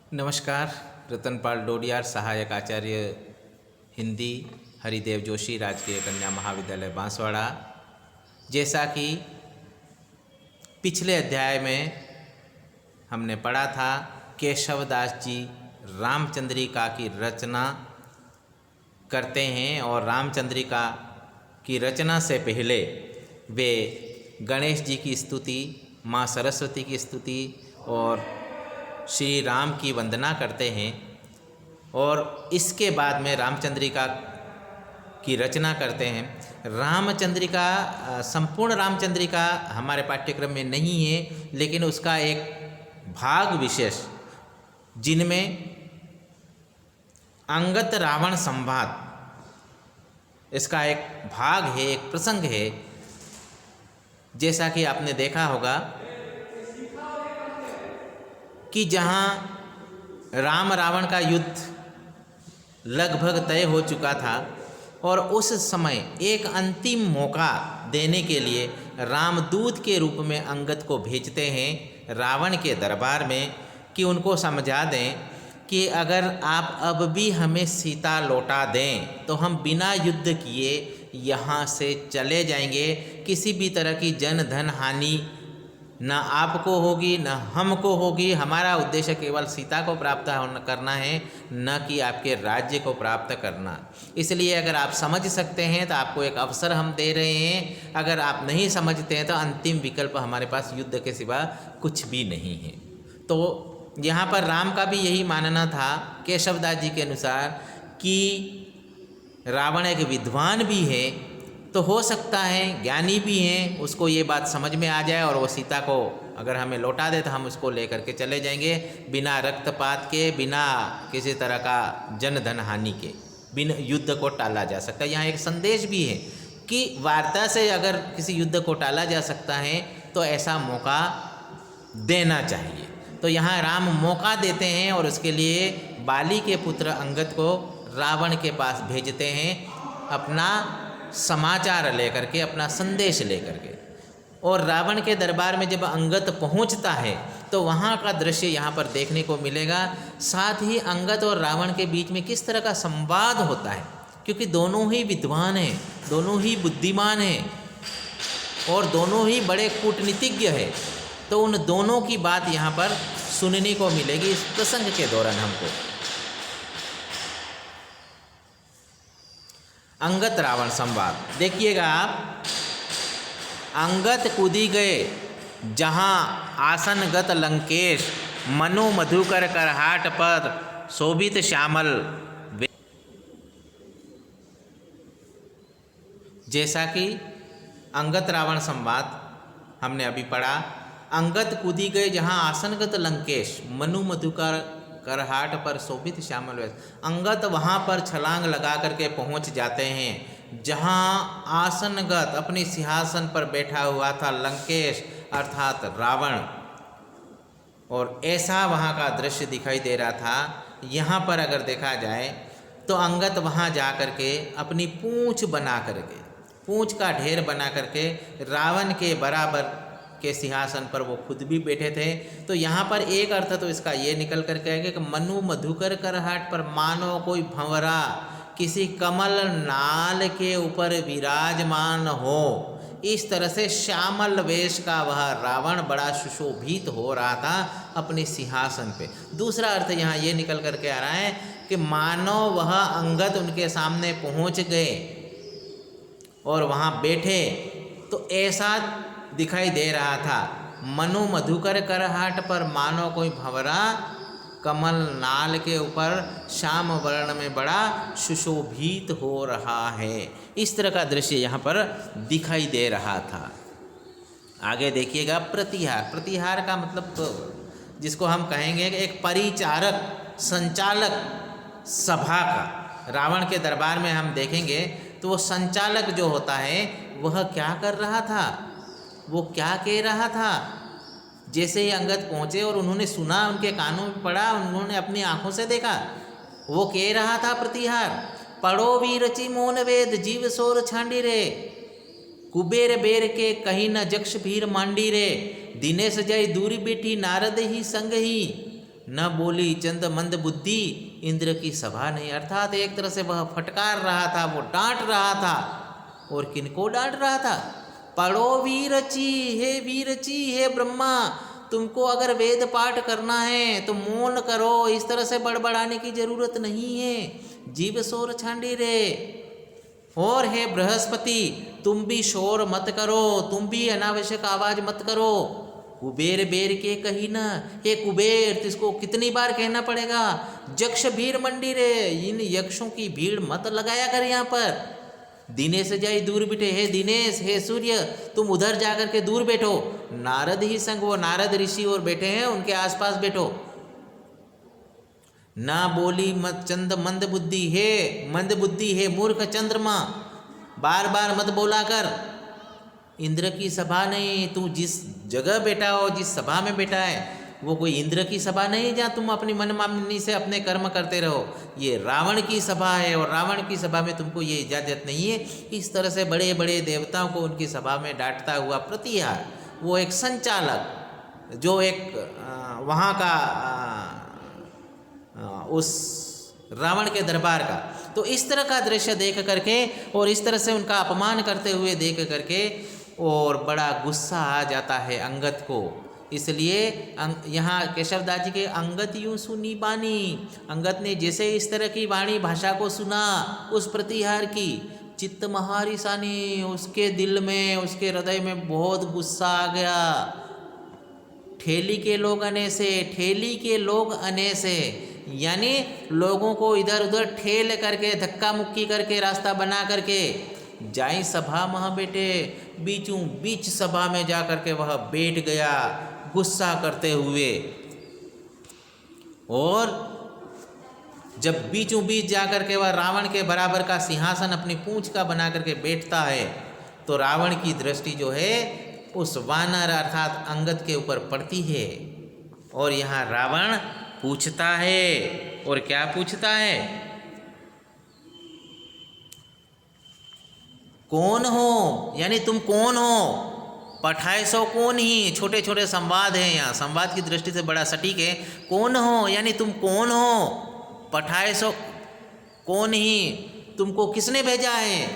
नमस्कार। रतनपाल डोडियार, सहायक आचार्य हिंदी, हरिदेव जोशी, राजकीय कन्या महाविद्यालय बांसवाड़ा। जैसा कि पिछले अध्याय में हमने पढ़ा था, केशवदास जी रामचंद्रिका की रचना करते हैं और रामचंद्रिका की रचना से पहले वे गणेश जी की स्तुति, माँ सरस्वती की स्तुति और श्री राम की वंदना करते हैं और इसके बाद में रामचंद्रिका की रचना करते हैं। रामचंद्रिका, संपूर्ण रामचंद्रिका हमारे पाठ्यक्रम में नहीं है, लेकिन उसका एक भाग विशेष जिनमें अंगत रावण संवाद, इसका एक भाग है, एक प्रसंग है। जैसा कि आपने देखा होगा कि जहाँ राम रावण का युद्ध लगभग तय हो चुका था और उस समय एक अंतिम मौका देने के लिए रामदूत के रूप में अंगद को भेजते हैं रावण के दरबार में कि उनको समझा दें कि अगर आप अब भी हमें सीता लौटा दें तो हम बिना युद्ध किए यहाँ से चले जाएंगे। किसी भी तरह की जन धन हानि न आपको होगी न हमको होगी। हमारा उद्देश्य केवल सीता को प्राप्त करना है, न कि आपके राज्य को प्राप्त करना। इसलिए अगर आप समझ सकते हैं तो आपको एक अवसर हम दे रहे हैं, अगर आप नहीं समझते हैं तो अंतिम विकल्प हमारे पास युद्ध के सिवा कुछ भी नहीं है। तो यहाँ पर राम का भी यही मानना था, केशवदास जी के अनुसार, कि रावण एक विद्वान भी है, तो हो सकता है ज्ञानी भी हैं, उसको ये बात समझ में आ जाए और वो सीता को अगर हमें लौटा दे तो हम उसको लेकर के चले जाएंगे बिना रक्तपात के, बिना किसी तरह का जन धन हानि के, बिना युद्ध को टाला जा सकता है। यहाँ एक संदेश भी है कि वार्ता से अगर किसी युद्ध को टाला जा सकता है तो ऐसा मौका देना चाहिए। तो यहाँ राम मौका देते हैं और उसके लिए बाली के पुत्र अंगद को रावण के पास भेजते हैं अपना समाचार लेकर के, अपना संदेश लेकर के। और रावण के दरबार में जब अंगद पहुंचता है तो वहाँ का दृश्य यहाँ पर देखने को मिलेगा। साथ ही अंगद और रावण के बीच में किस तरह का संवाद होता है, क्योंकि दोनों ही विद्वान हैं, दोनों ही बुद्धिमान हैं और दोनों ही बड़े कूटनीतिज्ञ हैं। तो उन दोनों की बात यहाँ पर सुनने को मिलेगी इस प्रसंग के दौरान हमको। अंगत रावण संवाद देखिएगा आप। अंगत कूदी गए जहाँ आसनगत लंकेश, मनु मधुकर करहाट पर शोभित श्यामल। जैसा कि अंगत रावण संवाद हमने अभी पढ़ा, अंगत कूदी गए जहाँ आसनगत लंकेश, मनु मधुकर करहाट पर शोभित श्यामल वेश। अंगत वहाँ पर छलांग लगा करके पहुँच जाते हैं जहाँ आसनगत अपने सिंहासन पर बैठा हुआ था लंकेश अर्थात रावण, और ऐसा वहाँ का दृश्य दिखाई दे रहा था। यहाँ पर अगर देखा जाए तो अंगत वहाँ जा करके अपनी पूँछ बना करके, पूँछ का ढेर बना करके रावण के बराबर के सिंहासन पर वो खुद भी बैठे थे। तो यहाँ पर एक अर्थ तो इसका ये निकल कर के आएगा कि मनु मधुकर करहाट पर मानो कोई भंवरा किसी कमल नाल के ऊपर विराजमान हो, इस तरह से श्यामल वेश का वह रावण बड़ा सुशोभित हो रहा था अपने सिंहासन पे। दूसरा अर्थ यहाँ ये निकल कर के आ रहा है कि मानो वह अंगद उनके सामने पहुँच गए और वहाँ बैठे, तो ऐसा दिखाई दे रहा था। मनु मधुकर करहाट पर मानो कोई भंवरा कमल नाल के ऊपर श्याम वर्ण में बड़ा सुशोभित हो रहा है। इस तरह का दृश्य यहाँ पर दिखाई दे रहा था। आगे देखिएगा प्रतिहार। प्रतिहार का मतलब तो जिसको हम कहेंगे कि एक परिचारक, संचालक सभा का। रावण के दरबार में हम देखेंगे तो वो संचालक जो होता है वह क्या कर रहा था, वो क्या कह रहा था। जैसे ही अंगद पहुँचे और उन्होंने सुना, उनके कानों में पड़ा, उन्होंने अपनी आंखों से देखा, वो कह रहा था प्रतिहार, पढ़ो भी रचि मोन वेद जीव सोर छांडी रे, कुबेर बेर के कहीं न जक्ष भीर मांडी रे, दिनेश जय दूरी बेटी नारद ही संग ही, न बोली चंद मंद बुद्धि इंद्र की सभा नहीं। अर्थात एक तरह से वह फटकार रहा था, वो डांट रहा था। और किनको डांट रहा था? पढ़ो वीरची, हे वीरची, हे ब्रह्मा, तुमको अगर वेद पाठ करना है तो मौन करो, इस तरह से बड़बड़ाने की जरूरत नहीं है। जीव शोर छांडी रे। और हे बृहस्पति, तुम भी शोर मत करो, तुम भी अनावश्यक आवाज मत करो। कुबेर बेर के कही ना, हे कुबेर, इसको कितनी बार कहना पड़ेगा? यक्ष भीड़ मंडी रे, इन यक्षों की भीड़ मत लगाया कर यहाँ पर। दिनेश जाई दूर बैठे, हे दिनेश, हे सूर्य, तुम उधर जाकर के दूर बैठो। नारद ही संग, वो नारद ऋषि और बैठे हैं, उनके आसपास बैठो। ना बोली मत चंद मंद बुद्धि, हे मंद बुद्धि, हे मूर्ख चंद्रमा, बार बार मत बोला कर। इंद्र की सभा नहीं, तू जिस जगह बैठा हो, जिस सभा में बैठा है, वो कोई इंद्र की सभा नहीं जहाँ तुम अपनी मनमानी से अपने कर्म करते रहो। ये रावण की सभा है, और रावण की सभा में तुमको ये इजाज़त नहीं है। इस तरह से बड़े बड़े देवताओं को उनकी सभा में डांटता हुआ प्रतिहार, वो एक संचालक जो एक वहाँ का उस रावण के दरबार का, तो इस तरह का दृश्य देख करके और इस तरह से उनका अपमान करते हुए देख करके और बड़ा गुस्सा आ जाता है अंगद को। इसलिए यहाँ केशवदास जी के अंगद यूँ सुनी बानी, अंगद ने जैसे इस तरह की वाणी भाषा को सुना, उस प्रतिहार की, चित्त महारी सानी, उसके दिल में, उसके हृदय में बहुत गुस्सा आ गया। ठेली के लोग आने से, ठेली के लोग आने से, यानी लोगों को इधर उधर ठेल करके, धक्का मुक्की करके, रास्ता बना करके जाई सभा महा बेटे, बीचों बीच सभा में जा करके वह बैठ गया गुस्सा करते हुए। और जब बीचों बीच जा करके वह रावण के बराबर का सिंहासन अपनी पूंछ का बना करके बैठता है, तो रावण की दृष्टि जो है उस वानर अर्थात अंगद के ऊपर पड़ती है। और यहाँ रावण पूछता है, और क्या पूछता है? कौन हो, यानी तुम कौन हो? पठाए सो कौन ही, छोटे छोटे संवाद हैं यहाँ, संवाद की दृष्टि से बड़ा सटीक है। कौन हो यानी तुम कौन हो? पठाए सो कौन ही, तुमको किसने भेजा है?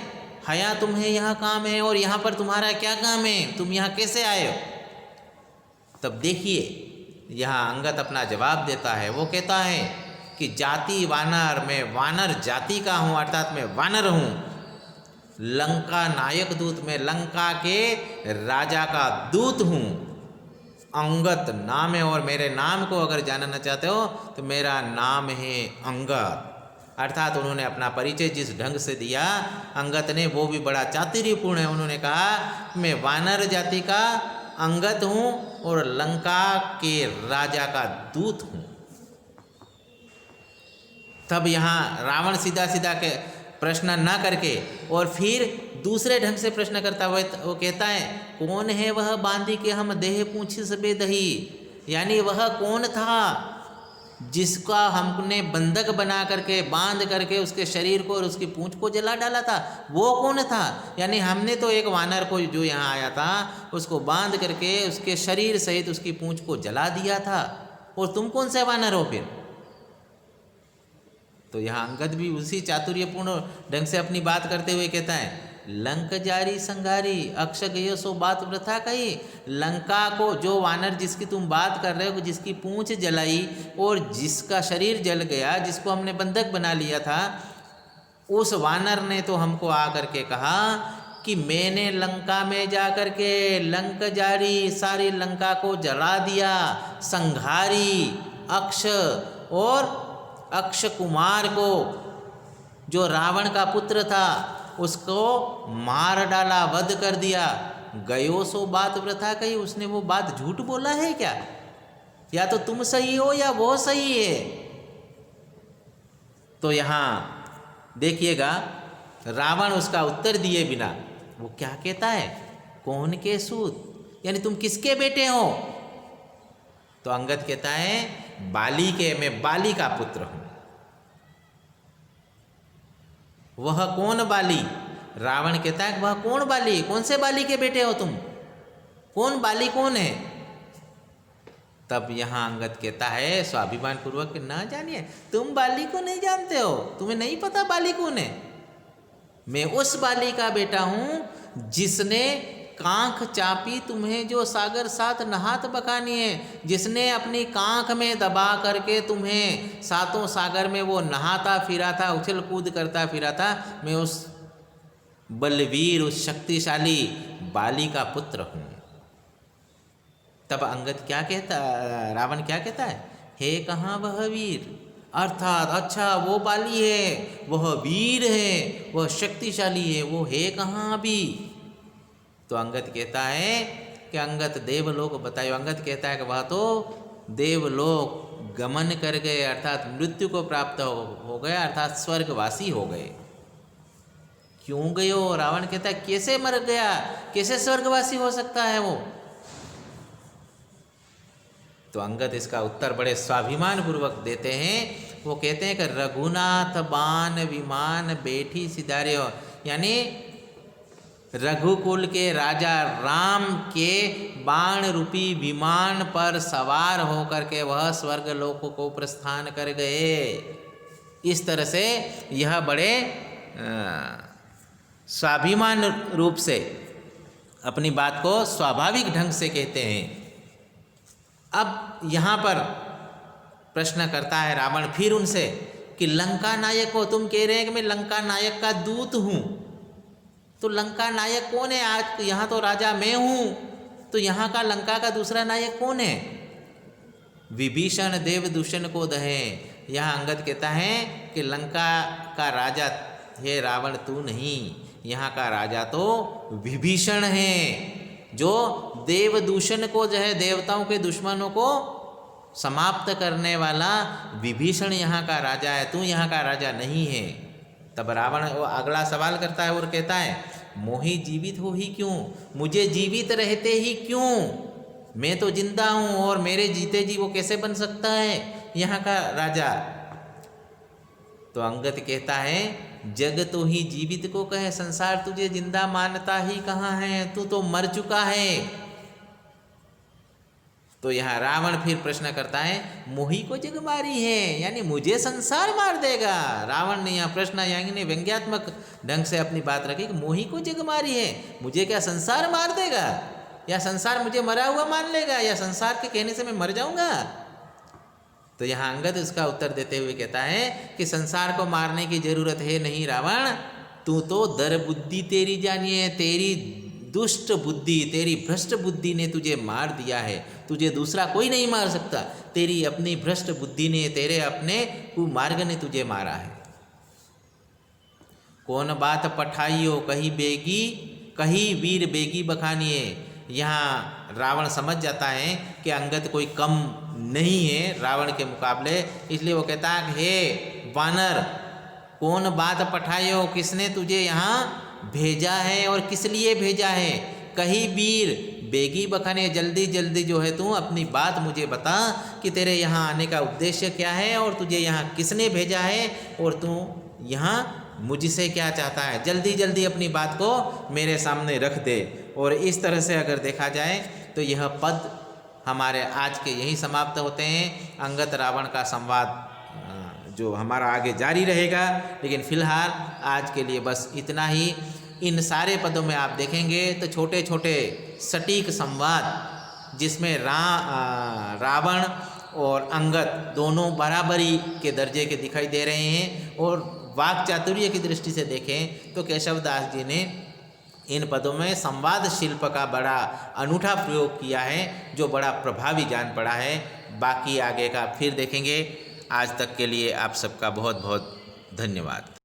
हया तुम्हें यहाँ काम है, और यहाँ पर तुम्हारा क्या काम है? तुम यहाँ कैसे आए हो? तब देखिए यहाँ अंगद अपना जवाब देता है। वो कहता है कि जाति वानर, मैं वानर जाति का हूँ, अर्थात मैं वानर हूँ। लंका नायक दूत, मैं लंका के राजा का दूत हूँ। अंगद नाम है, और मेरे नाम को अगर जानना चाहते हो तो मेरा नाम है अंगद। अर्थात उन्होंने अपना परिचय जिस ढंग से दिया अंगद ने, वो भी बड़ा चातुर्यपूर्ण है। उन्होंने कहा मैं वानर जाति का अंगद हूँ और लंका के राजा का दूत हूँ। तब यहाँ रावण सीधा सीधा के प्रश्न ना करके और फिर दूसरे ढंग से प्रश्न करता हुआ वो कहता है, कौन है वह बांधी के हम देह पूंछी सबे दही, यानी वह कौन था जिसका हमने बंधक बना करके बांध करके उसके शरीर को और उसकी पूंछ को जला डाला था, वो कौन था? यानी हमने तो एक वानर को जो यहाँ आया था उसको बांध करके उसके शरीर सहित उसकी पूंछ को जला दिया था, और तुम कौन से वानर हो फिर? तो यहाँ अंगद भी उसी चातुर्यपूर्ण ढंग से अपनी बात करते हुए कहता है, लंक जारी संगारी अक्ष गयो सो बात वृथा कही। लंका को जो वानर जिसकी तुम बात कर रहे हो, जिसकी पूंछ जलाई और जिसका शरीर जल गया, जिसको हमने बंधक बना लिया था, उस वानर ने तो हमको आकर के कहा कि मैंने लंका में जाकर के लंक जारी सारी लंका को जला दिया, संघारी अक्ष और अक्ष कुमार को जो रावण का पुत्र था उसको मार डाला, वध कर दिया। गयो सो बात वृथा कही, उसने वो बात झूठ बोला है क्या? या तो तुम सही हो या वो सही है। तो यहाँ देखिएगा रावण उसका उत्तर दिए बिना वो क्या कहता है, कौन के सूत, यानी तुम किसके बेटे हो? तो अंगद कहता है बाली के, मैं बाली का पुत्र हूं। वह कौन बाली? रावण कहता है वह कौन बाली, कौन से बाली के बेटे हो तुम? कौन बाली कौन है? तब यहाँ अंगद कहता है स्वाभिमान पूर्वक, ना जानिए, तुम बाली को नहीं जानते हो, तुम्हें नहीं पता बाली कौन है। मैं उस बाली का बेटा हूँ जिसने कांख चापी तुम्हें जो सागर साथ नहात बकानी है, जिसने अपनी कांख में दबा करके तुम्हें सातों सागर में वो नहाता फिरा था, उछल कूद करता फिरा था। मैं उस बलवीर, उस शक्तिशाली बाली का पुत्र हूँ। तब अंगद क्या कहता, रावण क्या कहता है, हे कहाँ वह वीर, अर्थात अच्छा वो बाली है, वह वीर है, वह शक्तिशाली है, वो है कहाँ अभी। तो अंगद कहता है कि अंगद देवलोक बतायो। अंगद कहता है कि वह तो देवलोक गमन कर गए, अर्थात मृत्यु को प्राप्त हो गए, अर्थात स्वर्गवासी हो गए। क्यों गयो? रावण कहता है कैसे मर गया, कैसे स्वर्गवासी हो सकता है वो। तो अंगद इसका उत्तर बड़े स्वाभिमान पूर्वक देते हैं। वो कहते हैं कि रघुनाथ बाण विमान बैठी सिधार्यो, यानी रघुकुल के राजा राम के बाण रूपी विमान पर सवार होकर के वह स्वर्गलोक को प्रस्थान कर गए। इस तरह से यह बड़े स्वाभिमान रूप से अपनी बात को स्वाभाविक ढंग से कहते हैं। अब यहाँ पर प्रश्न करता है रावण फिर उनसे कि लंका नायक हो, तुम कह रहे हैं कि मैं लंका नायक का दूत हूँ, तो लंका नायक कौन है? आज यहाँ तो राजा मैं हूँ, तो यहाँ का लंका का दूसरा नायक कौन है? विभीषण देवदूषण को दहे। यहाँ अंगद कहता है कि लंका का राजा है रावण, तू नहीं, यहाँ का राजा तो विभीषण है, जो देवदूषण को जो है देवताओं के दुश्मनों को समाप्त करने वाला विभीषण यहाँ का राजा है, तू यहाँ का राजा नहीं है। तब रावण वो अगला सवाल करता है और कहता है मोही जीवित हो ही क्यों, मुझे जीवित रहते ही क्यों, मैं तो जिंदा हूँ और मेरे जीते जी वो कैसे बन सकता है यहाँ का राजा। तो अंगद कहता है जग तो ही जीवित को कहे, संसार तुझे जिंदा मानता ही कहाँ है, तू तो मर चुका है। तो यहाँ रावण फिर प्रश्न करता है मोही को जग मारी है, यानी मुझे संसार मार देगा। रावण ने यहाँ प्रश्न यानी व्यंग्यात्मक ढंग से अपनी बात रखी कि मोही को जग मारी है, मुझे क्या संसार मार देगा, या संसार मुझे मरा हुआ मान लेगा, या संसार के कहने से मैं मर जाऊंगा। तो यहाँ अंगद उसका उत्तर देते हुए कहता है कि संसार को मारने की जरूरत है नहीं रावण, तू तो दर बुद्धि तेरी जानिए, तेरी दुष्ट बुद्धि, तेरी भ्रष्ट बुद्धि ने तुझे मार दिया है, तुझे दूसरा कोई नहीं मार सकता, तेरी अपनी भ्रष्ट बुद्धि ने, तेरे अपने कुमार्ग ने तुझे मारा है। कौन बात पठाइयो कही बेगी, कही वीर बेगी बखानिए। यहाँ रावण समझ जाता है कि अंगद कोई कम नहीं है रावण के मुकाबले, इसलिए वो कहता है हे वानर कौन बात पठाइयो, किसने तुझे यहाँ भेजा है और किस लिए भेजा है। कही वीर बेगी बखाने, जल्दी जल्दी जो है तू अपनी बात मुझे बता कि तेरे यहाँ आने का उद्देश्य क्या है और तुझे यहाँ किसने भेजा है और तू यहाँ मुझसे क्या चाहता है, जल्दी जल्दी अपनी बात को मेरे सामने रख दे। और इस तरह से अगर देखा जाए तो यह पद हमारे आज के यही समाप्त होते हैं। अंगद रावण का संवाद जो हमारा आगे जारी रहेगा, लेकिन फिलहाल आज के लिए बस इतना ही। इन सारे पदों में आप देखेंगे तो छोटे छोटे सटीक संवाद जिसमें रावण और अंगद दोनों बराबरी के दर्जे के दिखाई दे रहे हैं। और वाक चातुर्य की दृष्टि से देखें तो केशवदास जी ने इन पदों में संवाद शिल्प का बड़ा अनूठा प्रयोग किया है, जो बड़ा प्रभावी जान पड़ा है। बाकी आगे का फिर देखेंगे। आज तक के लिए आप सबका बहुत बहुत धन्यवाद।